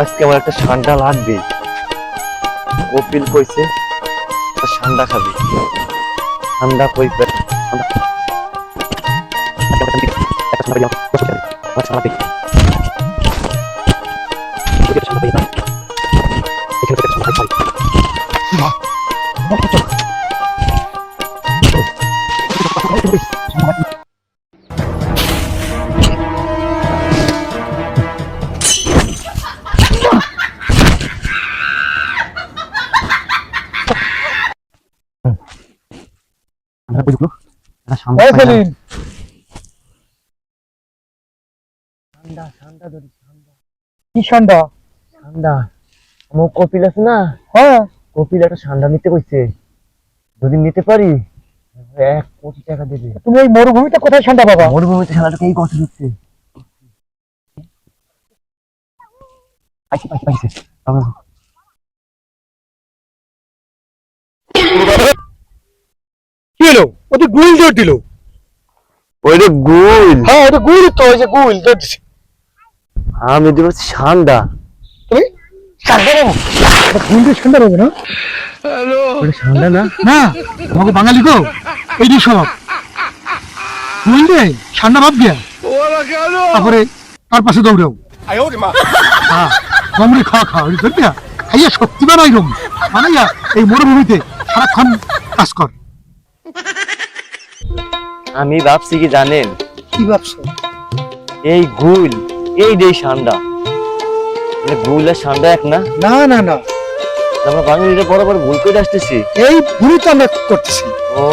আজকে আমার একটা ঠান্ডা লাগবে। কপিল কইছে ঠান্ডা খাবি। ঠান্ডা কই কি ঠান্ডা? ঠান্ডা আমার কপিল আছে না, হ্যাঁ, কপিল একটা ঠান্ডা নিতে কইছে। যদি নিতে পারি 1 কোটি টাকা দেবে। তুমি এই মরুভূমিতে কোথায় ঠান্ডা পাবা? মরুভূমিতে ঠান্ডাটাকে এই কথা দিচ্ছে। কি হলো? ওদের গুল জোর দিল। ওই যে গুল, হ্যাঁ, ওটা গুল তো, ওই যে গুল জোর দিছে। আমি দিতে পারছি ঠান্ডা। তুমি ঠান্ডা পাবো? গুল দিয়ে ঠান্ডা পাবে না? ওটা ঠান্ডা না। না, আমাকে বাঙালি গো, এই যে সব গুল দিয়ে ঠান্ডা ভাব দিয়া, তারপরে তার পাশে দৌড়াও। হ্যাঁ, কামড়ে খাওয়া খাওয়া ধরবি না, খাইয়া শক্তি বানাই রম বানাইয়া এই মরুভূমিতে সারাক্ষণ কাজ কর। আমি ভাবছি কি জানেন, কি ভাবছো? এই গুল এই যে ঠান্ডা, মানে গুল আর ঠান্ডা এক না। না না না, আমরা বাঙালিরা বরাবর ভুল করে আসতেছি। এই ভুল তো আমরা করতেছি। ও